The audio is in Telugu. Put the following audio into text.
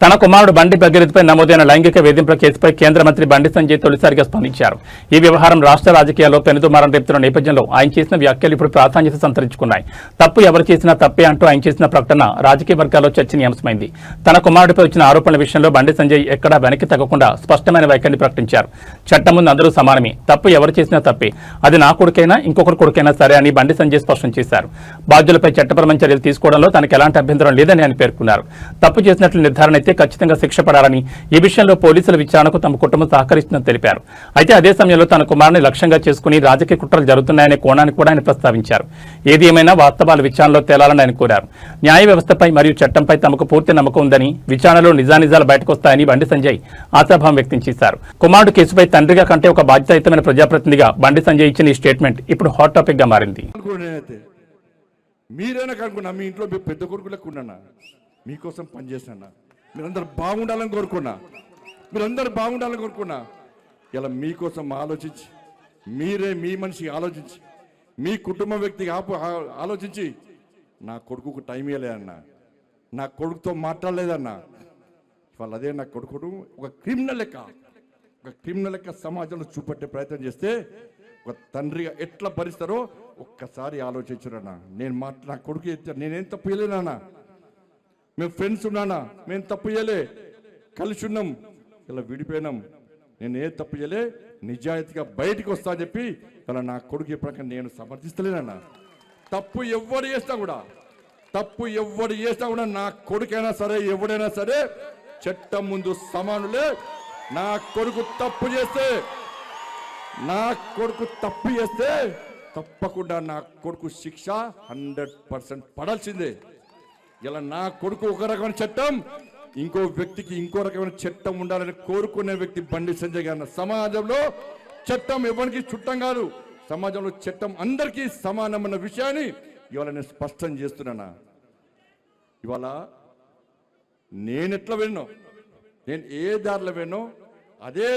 తన కుమారుడు బండి భగీరథపై నమోదైన లైంగిక వేధింపుల కేసుపై కేంద్ర మంత్రి బండి సంజయ్ తొలిసారిగా స్పందించారు. ఈ వ్యవహారం రాష్ట్ర రాజకీయాల్లో పెనుదుమారం రేపుతున్న నేపథ్యంలో ఆయన చేసిన వ్యాఖ్యలు ఇప్పుడు ప్రాధాన్యత సంతరించుకున్నాయి. తప్పు ఎవరు చేసినా తప్పే అంటూ ఆయన చేసిన ప్రకటన రాజకీయ వర్గాల్లో చర్చనీయాంశమైంది. తన కుమారుడిపై వచ్చిన ఆరోపణల విషయంలో బండి సంజయ్ ఎక్కడా వెనక్కి తగ్గకుండా స్పష్టమైన వైఖరిని ప్రకటించారు. చట్టం ముందు అందరూ సమానమే, తప్పు ఎవరు చేసినా తప్పే, అది నా కొడుకైనా ఇంకొకరి కొడుకైనా సరే అని బండి సంజయ్ స్పష్టం చేశారు. బాధ్యులపై చట్టపరమైన చర్యలు తీసుకోవడంలో తనకు ఎలాంటి అభ్యంతరం లేదని ఆయన పేర్కొన్నారు. తప్పు చేసినట్లు నిర్ధారణ అయితే ఖచ్చితంగా శిక్ష పడాలని, ఈ విషయంలో పోలీసుల విచారణకు తమ కుటుంబం సహకరిస్తుందని తెలిపారు. అయితే అదే సమయంలో తన కుమారుని లక్ష్యంగా చేసుకుని రాజకీయ కుట్రలు జరుగుతున్నాయనే కోణాన్ని కూడా ఆయన ప్రస్తావించారు. ఏది ఏమైనా వాస్తవాల విచారణలో తేలాలని ఆయన కోరారు. న్యాయ వ్యవస్థపై మరియు చట్టంపై తమకు పూర్తి నమ్మకం ఉందని, విచారణలో నిజానిజాలు బయటకొస్తాయని బండి సంజయ్ ఆశాభావం వ్యక్తం చేశారు. కుమారుడు కేసుపై తండ్రిగా కంటే ఒక బాధ్యతాయుతమైన ప్రజాప్రతినిధిగా బండి సంజయ్ ఇచ్చిన ఈ స్టేట్మెంట్ ఇప్పుడు హాట్ టాపిక్ గా మారింది. మీరైనా కనుక్కున్నా, మీ ఇంట్లో పెద్ద కొడుకులకు ఉన్నానా, మీకోసం పనిచేసినా, మీరందరూ బాగుండాలని కోరుకున్నా, ఇలా మీకోసం ఆలోచించి, మీరే మీ మనిషి ఆలోచించి, మీ కుటుంబ వ్యక్తికి ఆలోచించి నా కొడుకుకు టైం ఇవ్వలేదన్నా, నా కొడుకుతో మాట్లాడలేదన్నా. వాళ్ళు అదే నా కొడుకును ఒక క్రిమినల్ లెక్క సమాజంలో చూపెట్టే ప్రయత్నం చేస్తే ఒక తండ్రిగా ఎట్లా భరిస్తారో ఒక్కసారి ఆలోచించురన్నా. నా కొడుకు నేనేం తప్పు చేయలేనా, మేము ఫ్రెండ్స్ ఉన్నానా, మేము తప్పు చేయలే, కలిసి ఉన్నాం, ఇలా విడిపోయినాం, నేను ఏ తప్పు చేయలే, నిజాయితీగా బయటికి వస్తా అని చెప్పి ఇలా నా కొడుకు ఎప్పటికీ నేను సమర్థిస్తలేనన్నా. తప్పు ఎవరు చేసినా కూడా నా కొడుకైనా సరే ఎవడైనా సరే చట్టం ముందు సమానులే. నా కొడుకు తప్పు చేస్తే తప్పకుండా నా కొడుకు శిక్ష 100% పడాల్సిందే. ఇలా నా కొడుకు ఒక రకమైన చట్టం, ఇంకో వ్యక్తికి ఇంకో రకమైన చట్టం ఉండాలని కోరుకునే వ్యక్తి బండి సంజయ్ గారు. సమాజంలో చట్టం ఎవరికి చుట్టం కాదు, సమాజంలో చట్టం అందరికీ సమానమైన విషయాన్ని ఇవాళ నేను స్పష్టం చేస్తున్నానా. ఇవాళ నేను ఎట్లా వెళ్ళినో, నేను ఏ దారిలో వెళ్ళినో అదే